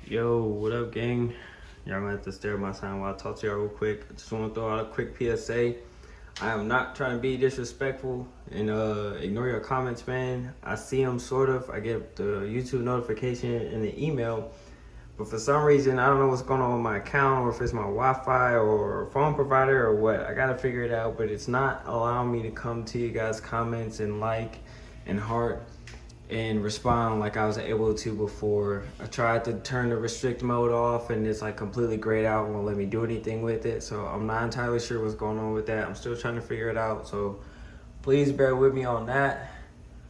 Yo, what up, gang? Y'all gonna have to stare at my sign while I talk to y'all real quick. I just want to throw out a quick PSA. I am not trying to be disrespectful and ignore your comments, man. I see them sort of. I get the YouTube notification and the email, but for some reason, I don't know what's going on with my account or if it's my Wi-Fi or phone provider or what. I gotta figure it out, but it's not allowing me to come to you guys' comments and like and heart and respond like I was able to before. I tried to turn the restrict mode off and it's like completely grayed out and won't let me do anything with it. So I'm not entirely sure what's going on with that. I'm still trying to figure it out. So please bear with me on that.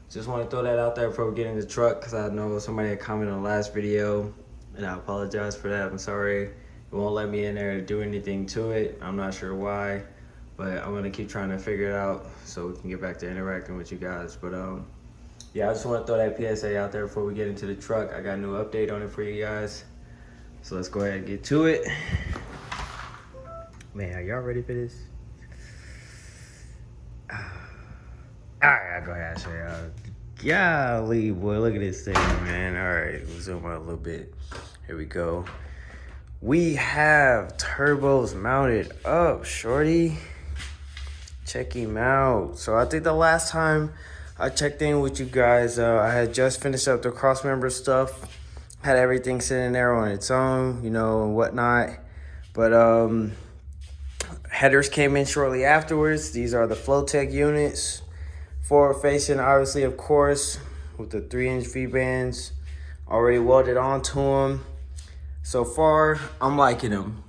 Just want to throw that out there before we get in the truck because I know somebody had commented on the last video and I apologize for that. I'm sorry. It won't let me in there to do anything to it. I'm not sure why, but I'm gonna keep trying to figure it out so we can get back to interacting with you guys. But yeah, I just want to throw that PSA out there before we get into the truck. I got a new update on it for you guys. So let's go ahead and get to it. Man, are y'all ready for this? All right, I'll go ahead and show y'all. Golly, boy, look at this thing, man. All right, we'll zoom out a little bit. Here we go. We have turbos mounted up, shorty. Check him out. So I think the last time I checked in with you guys, I had just finished up the cross member stuff, had everything sitting there on its own, you know, and whatnot. But headers came in shortly afterwards. These are the Flowtech units, forward facing, obviously, of course, with the 3-inch V-bands already welded onto them. So far, I'm liking them.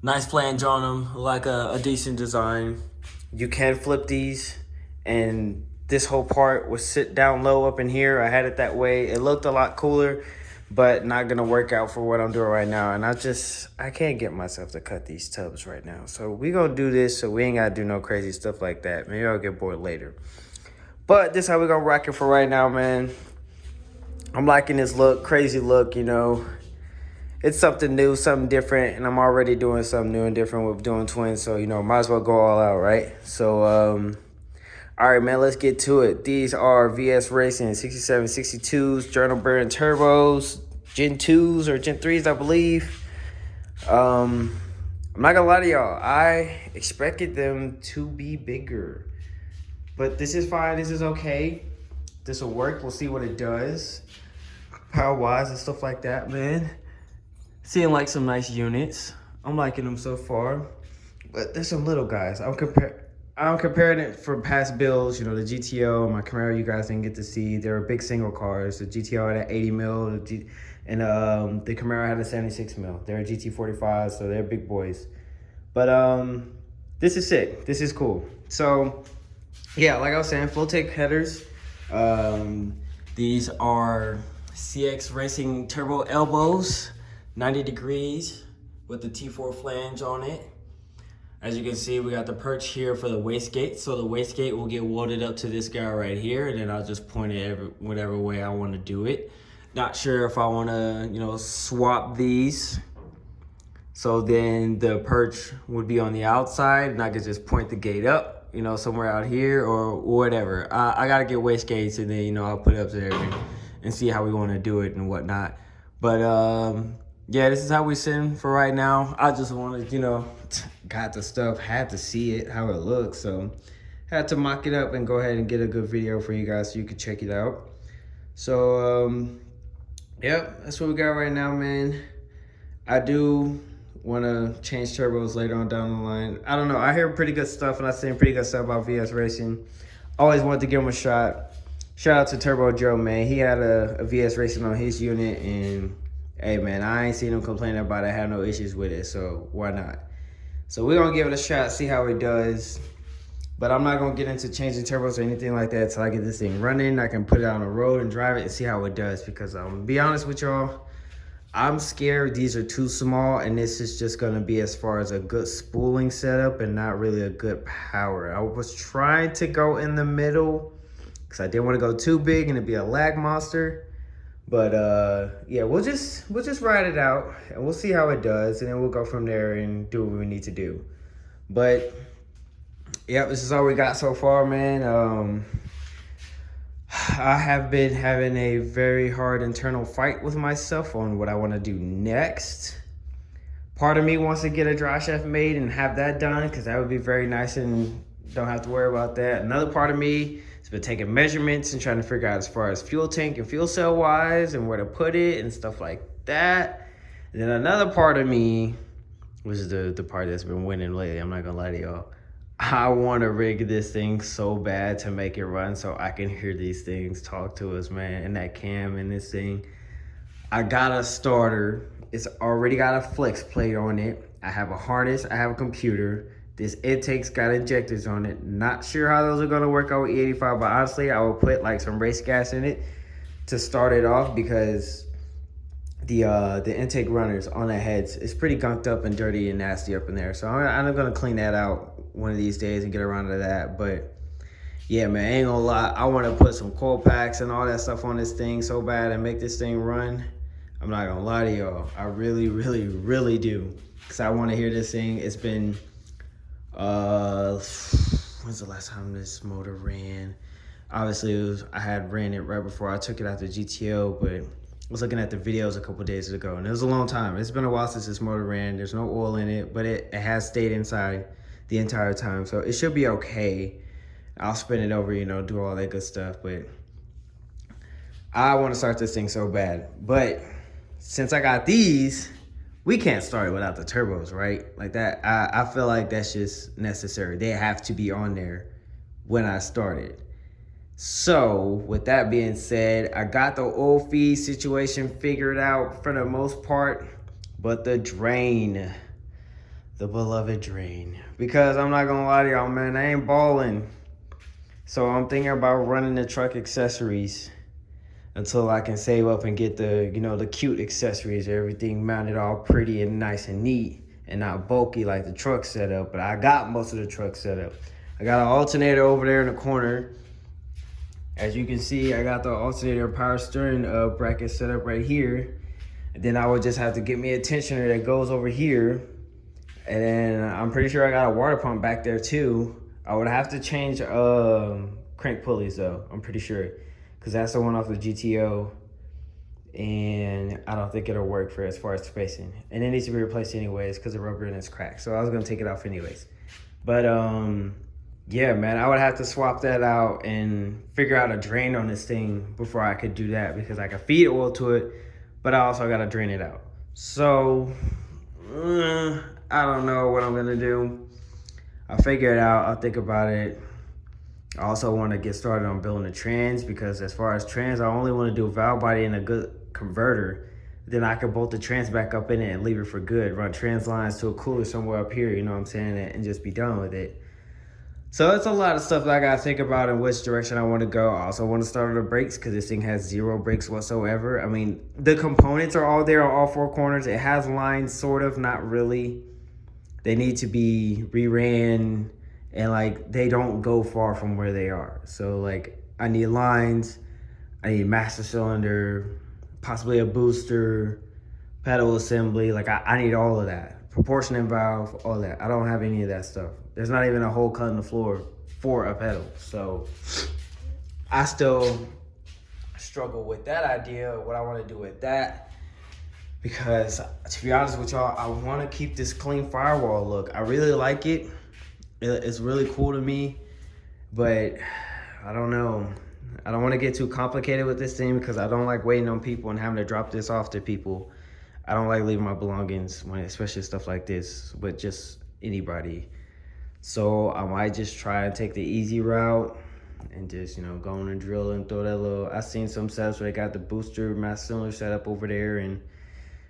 Nice flange on them, like a decent design. You can flip these. And this whole part was sit down low up in here. I had it that way. It looked a lot cooler, but not gonna work out for what I'm doing right now. And I can't get myself to cut these tubs right now. So we gonna do this so we ain't gotta do no crazy stuff like that. Maybe I'll get bored later. But this how we gonna rock it for right now, man. I'm liking this look, crazy look, you know. It's something new, something different, and I'm already doing something new and different with doing twins. So, you know, might as well go all out, right? So, all right, man, let's get to it. These are VS Racing 6762s, Journal Brand Turbos, Gen 2s or Gen 3s, I believe. I'm not gonna lie to y'all. I expected them to be bigger. But this is fine. This is okay. This will work. We'll see what it does. Power-wise and stuff like that, man. Seeing like some nice units. I'm liking them so far. But there's some little guys. I'm comparing it from past builds, you know, the GTO, my Camaro you guys didn't get to see. They were big single cars. The GTO had an 80 mil, and the Camaro had a 76 mil. They're GT45, so they're big boys. But this is sick. This is cool. So, yeah, like I was saying, Flowtech headers. These are CX Racing Turbo Elbows, 90 degrees with the T4 flange on it. As you can see, we got the perch here for the wastegate. So the wastegate will get welded up to this guy right here, and then I'll just point it whatever way I want to do it. Not sure if I want to, you know, swap these. So then the perch would be on the outside, and I could just point the gate up, you know, somewhere out here or whatever. I got to get wastegates, and then, you know, I'll put it up there and see how we want to do it and whatnot. But, yeah, this is how we sitting for right now. I just wanted, you know, got the stuff, had to see it, how it looks. So had to mock it up and go ahead and get a good video for you guys so you could check it out. So, yep, that's what we got right now, man. I do want to change turbos later on down the line. I don't know. I hear pretty good stuff and I've seen pretty good stuff about VS Racing. Always wanted to give him a shot. Shout out to Turbo Joe, man. He had a VS Racing on his unit, and hey, man, I ain't seen him complaining about it. I have no issues with it, so why not? So we're going to give it a shot, see how it does. But I'm not going to get into changing turbos or anything like that until I get this thing running. I can put it on the road and drive it and see how it does. Because I'm going to be honest with y'all, I'm scared these are too small. And this is just going to be as far as a good spooling setup and not really a good power. I was trying to go in the middle because I didn't want to go too big and it'd be a lag monster. But yeah, we'll just ride it out and we'll see how it does, and then we'll go from there and do what we need to do. But yeah, this is all we got so far, man. I have been having a very hard internal fight with myself on what I want to do next. Part of me wants to get a dry shaft made and have that done because that would be very nice and don't have to worry about that. Another part of me has been taking measurements and trying to figure out as far as fuel tank and fuel cell wise and where to put it and stuff like that. And then another part of me, which is the part that's been winning lately, I'm not gonna lie to y'all, I want to rig this thing so bad to make it run so I can hear these things talk to us, man. And that cam and this thing. I got a starter. It's already got a flex plate on it. I have a harness. I have a computer. This intake's got injectors on it. Not sure how those are going to work out with E85, but honestly, I will put like some race gas in it to start it off because the intake runners on the heads, it's pretty gunked up and dirty and nasty up in there. So I'm going to clean that out one of these days and get around to that. But yeah, man, ain't gonna lie, I want to put some coil packs and all that stuff on this thing so bad and make this thing run. I'm not gonna lie to y'all, I really, really, really do, because I want to hear this thing. It's been when's the last time this motor ran? Obviously I had ran it right before I took it out to GTO, but I was looking at the videos a couple days ago and it was a long time. It's been a while since this motor ran. There's no oil in it, but it has stayed inside the entire time, so it should be okay. I'll spin it over, you know, do all that good stuff, but I want to start this thing so bad. But since I got these, we can't start it without the turbos, right? Like that, I feel like that's just necessary. They have to be on there when I start it. So with that being said, I got the oil feed situation figured out for the most part, but the drain, the beloved drain, because I'm not gonna lie to y'all, man, I ain't balling. So I'm thinking about running the truck accessories until I can save up and get the, you know, the cute accessories, everything mounted all pretty and nice and neat and not bulky like the truck setup. But I got most of the truck setup. I got an alternator over there in the corner. As you can see, I got the alternator power steering bracket set up right here. And then I would just have to get me a tensioner that goes over here. And then I'm pretty sure I got a water pump back there too. I would have to change crank pulleys though, I'm pretty sure. Because that's the one off the GTO. And I don't think it'll work for as far as spacing. And it needs to be replaced anyways because the rubber in it's cracked. So I was going to take it off anyways. But yeah, man, I would have to swap that out and figure out a drain on this thing before I could do that. Because I could feed oil to it, but I also got to drain it out. So I don't know what I'm going to do. I'll figure it out. I'll think about it. I also want to get started on building the trans because as far as trans, I only want to do a valve body and a good converter. Then I can bolt the trans back up in it and leave it for good. Run trans lines to a cooler somewhere up here, you know what I'm saying, and just be done with it. So it's a lot of stuff that I got to think about in which direction I want to go. I also want to start on the brakes because this thing has 0 brakes whatsoever. I mean, the components are all there on all 4 corners. It has lines, sort of, not really. They need to be reran and like they don't go far from where they are. So like I need lines, I need master cylinder, possibly a booster, pedal assembly. Like I need all of that. Proportioning valve, all that. I don't have any of that stuff. There's not even a hole cut in the floor for a pedal. So I still struggle with that idea, what I want to do with that. Because to be honest with y'all, I want to keep this clean firewall look. I really like it. It's really cool to me, but I don't know. I don't want to get too complicated with this thing because I don't like waiting on people and having to drop this off to people. I don't like leaving my belongings, especially stuff like this, with just anybody. So I might just try and take the easy route and just, you know, go on and drill and throw that little, I seen some setups where they got the booster master cylinder set up over there and,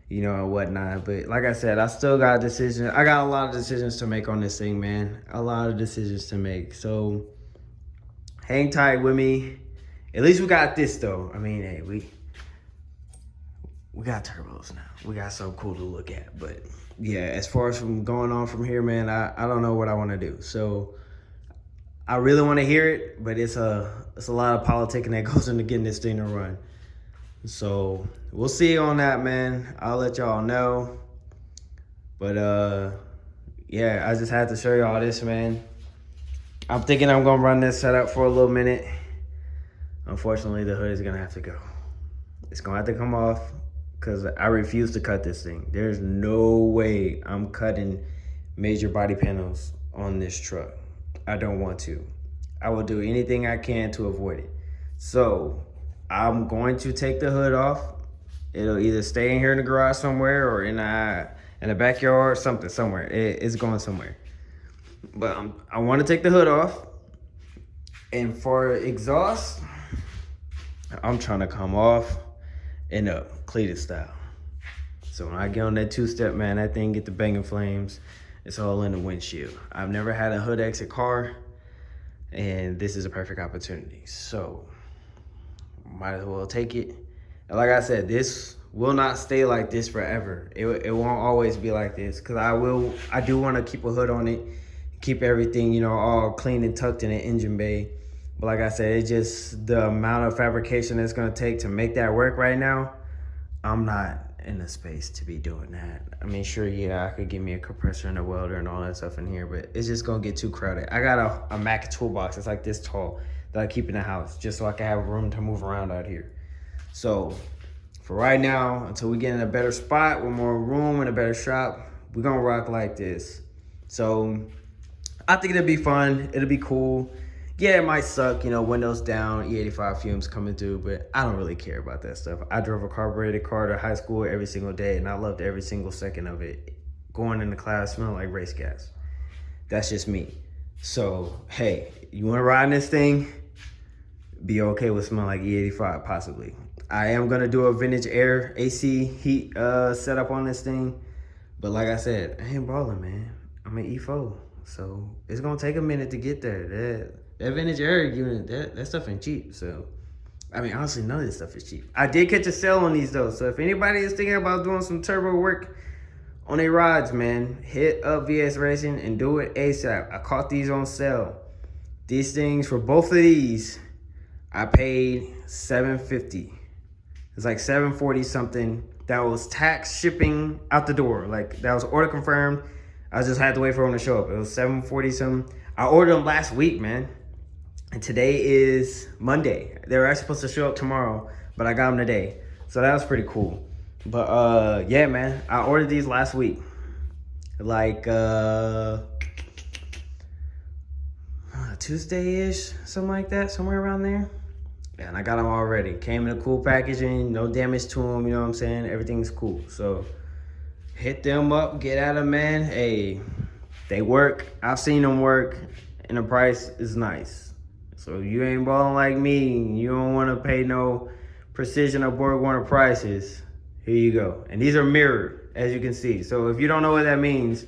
you know, and whatnot. But like I said, I still got decisions. I got a lot of decisions to make on this thing, man. A lot of decisions to make. So hang tight with me. At least we got this though. I mean, hey, we got turbos now. We got something cool to look at. But yeah, as far as from going on from here, man, I don't know what I want to do. So I really want to hear it, but it's a lot of politicking that goes into getting this thing to run. So we'll see on that, man. I'll let y'all know. But yeah, I just had to show y'all this, man. I'm thinking I'm gonna run this setup for a little minute. Unfortunately, the hood is gonna have to go. It's gonna have to come off because I refuse to cut this thing. There's no way I'm cutting major body panels on this truck. I don't want to. I will do anything I can to avoid it. So I'm going to take the hood off. It'll either stay in here in the garage somewhere or in the backyard, somewhere. It's going somewhere. But I want to take the hood off. And for exhaust, I'm trying to come off and up, Cletus style. So when I get on that two-step, man, that thing get the banging flames. It's all in the windshield. I've never had a hood exit car, and this is a perfect opportunity. So might as well take it. And like I said, this will not stay like this forever. It won't always be like this, because I do want to keep a hood on it, keep everything, you know, all clean and tucked in the engine bay. But like I said, it's just the amount of fabrication it's gonna take to make that work right now. I'm not in the space to be doing that. I mean, sure, yeah, I could give me a compressor and a welder and all that stuff in here, but it's just gonna get too crowded. I got a Mac toolbox, it's like this tall, that I keep in the house, just so I can have room to move around out here. So for right now, until we get in a better spot with more room and a better shop, we're gonna rock like this. So I think it'll be fun, it'll be cool. Yeah, it might suck, you know, windows down, E85 fumes coming through, but I don't really care about that stuff. I drove a carbureted car to high school every single day, and I loved every single second of it. Going into class smelling like race gas. That's just me. So, hey, you want to ride in this thing? Be okay with smelling like E85, possibly. I am going to do a vintage air AC heat setup on this thing, but like I said, I ain't balling, man. I'm an E4, so it's going to take a minute to get there. That vintage air unit, that stuff ain't cheap. So, I mean, honestly, none of this stuff is cheap. I did catch a sale on these, though. So, if anybody is thinking about doing some turbo work on their rods, man, hit up VS Racing and do it ASAP. I caught these on sale. These things, for both of these, I paid $750. It's like $740 something. That was tax, shipping, out the door. Like, that was order confirmed. I just had to wait for them to show up. It was $740 something. I ordered them last week, man. And today is Monday. They were actually supposed to show up tomorrow, but I got them today. So that was pretty cool. But yeah, man, I ordered these last week. Like Tuesday-ish, something like that, somewhere around there. Yeah, and I got them already. Came in a cool packaging, no damage to them, you know what I'm saying? Everything's cool. So hit them up, get at them, man. Hey, they work. I've seen them work, and the price is nice. So if you ain't balling like me, you don't want to pay no Precision or Borg Warner prices, here you go. And these are mirrored, as you can see. So if you don't know what that means,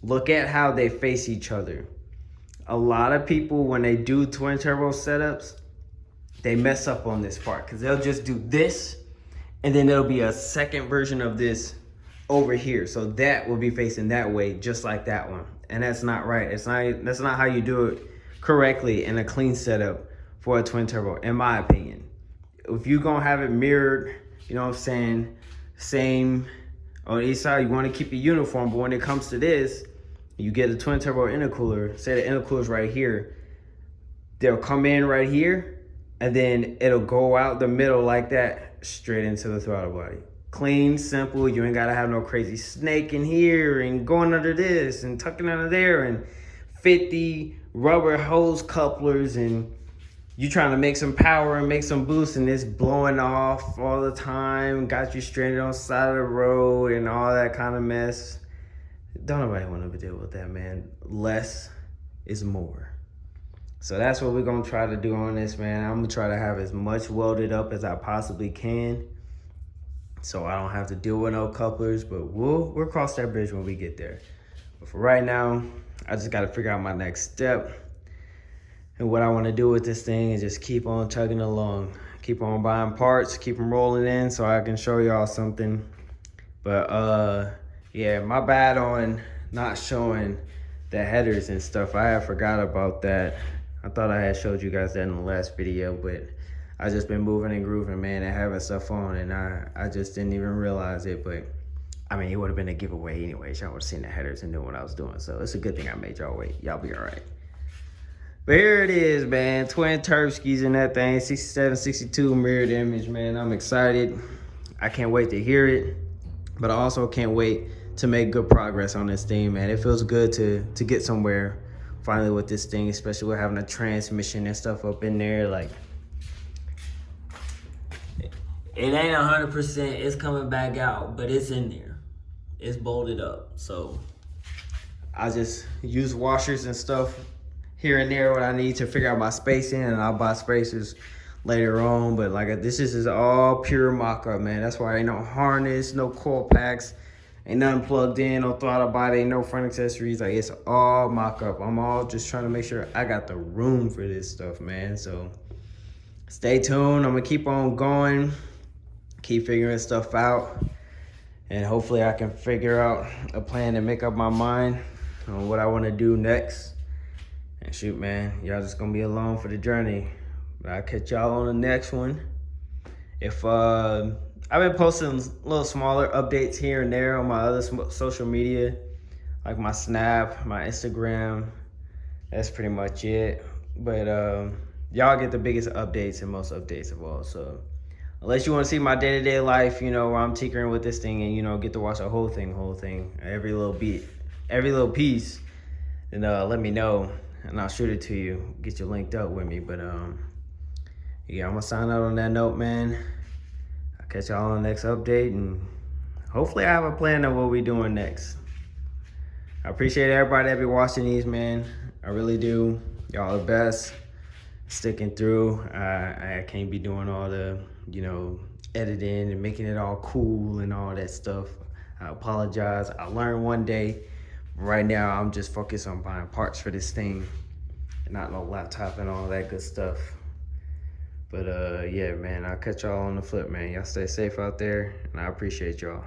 look at how they face each other. A lot of people, when they do twin turbo setups, they mess up on this part, because they'll just do this, and then there'll be a second version of this over here. So that will be facing that way, just like that one. And that's not right. That's not how you do it correctly in a clean setup for a twin turbo, in my opinion. If you're gonna have it mirrored, you know what I'm saying, same on each side, you want to keep it uniform. But when it comes to this, you get a twin turbo intercooler. Say the intercooler's right here, they'll come in right here, and then it'll go out the middle like that, straight into the throttle body. Clean, simple. You ain't gotta have no crazy snake in here and going under this and tucking under there and 50 rubber hose couplers, and you trying to make some power and make some boost, and it's blowing off all the time, got you stranded on the side of the road and all that kind of mess. Don't nobody want to deal with that, man. Less is more. So that's what we're gonna try to do on this, man. I'm gonna try to have as much welded up as I possibly can, so I don't have to deal with no couplers, but we'll cross that bridge when we get there. But for right now, I just got to figure out my next step. And what I want to do with this thing is just keep on chugging along. Keep on buying parts, keep them rolling in so I can show y'all something. But yeah, my bad on not showing the headers and stuff. I had forgot about that. I thought I had showed you guys that in the last video, but I just been moving and grooving, man, and having stuff on, and I just didn't even realize it. But I mean, it would have been a giveaway anyway. Y'all would have seen the headers and knew what I was doing. So it's a good thing I made y'all wait. Y'all be all right. But here it is, man. Twin Turfskis and that thing. 67, 62 mirrored image, man. I'm excited. I can't wait to hear it. But I also can't wait to make good progress on this thing, man. It feels good to get somewhere finally with this thing, especially with having a transmission and stuff up in there. Like, it ain't 100%. It's coming back out, but it's in there. It's bolted up. So I just use washers and stuff here and there when I need to figure out my spacing, and I'll buy spacers later on. But like, this is all pure mock-up, man. That's why ain't no harness, no coil packs, ain't nothing plugged in, no throttle body, no front accessories. Like, it's all mock-up. I'm all just trying to make sure I got the room for this stuff, man. So stay tuned. I'm gonna keep on going, keep figuring stuff out, and hopefully I can figure out a plan to make up my mind on what I want to do next. And shoot, man, y'all just gonna be along for the journey. I'll catch y'all on the next one. If I've been posting little smaller updates here and there on my other social media, like my Snap, my Instagram. That's pretty much it. But y'all get the biggest updates and most updates of all. So unless you want to see my day-to-day life, you know, where I'm tinkering with this thing and, you know, get to watch the whole thing, every little beat, every little piece, then let me know and I'll shoot it to you, get you linked up with me. But yeah, I'm gonna sign out on that note, man. I'll catch y'all on the next update, and hopefully I have a plan of what we're doing next. I appreciate everybody that be watching these, man. I really do. Y'all are the best. Sticking through. I can't be doing all the, you know, editing and making it all cool and all that stuff. I apologize. I learned one day. Right now, I'm just focused on buying parts for this thing and not no laptop and all that good stuff. But yeah, man, I'll catch y'all on the flip, man. Y'all stay safe out there, and I appreciate y'all.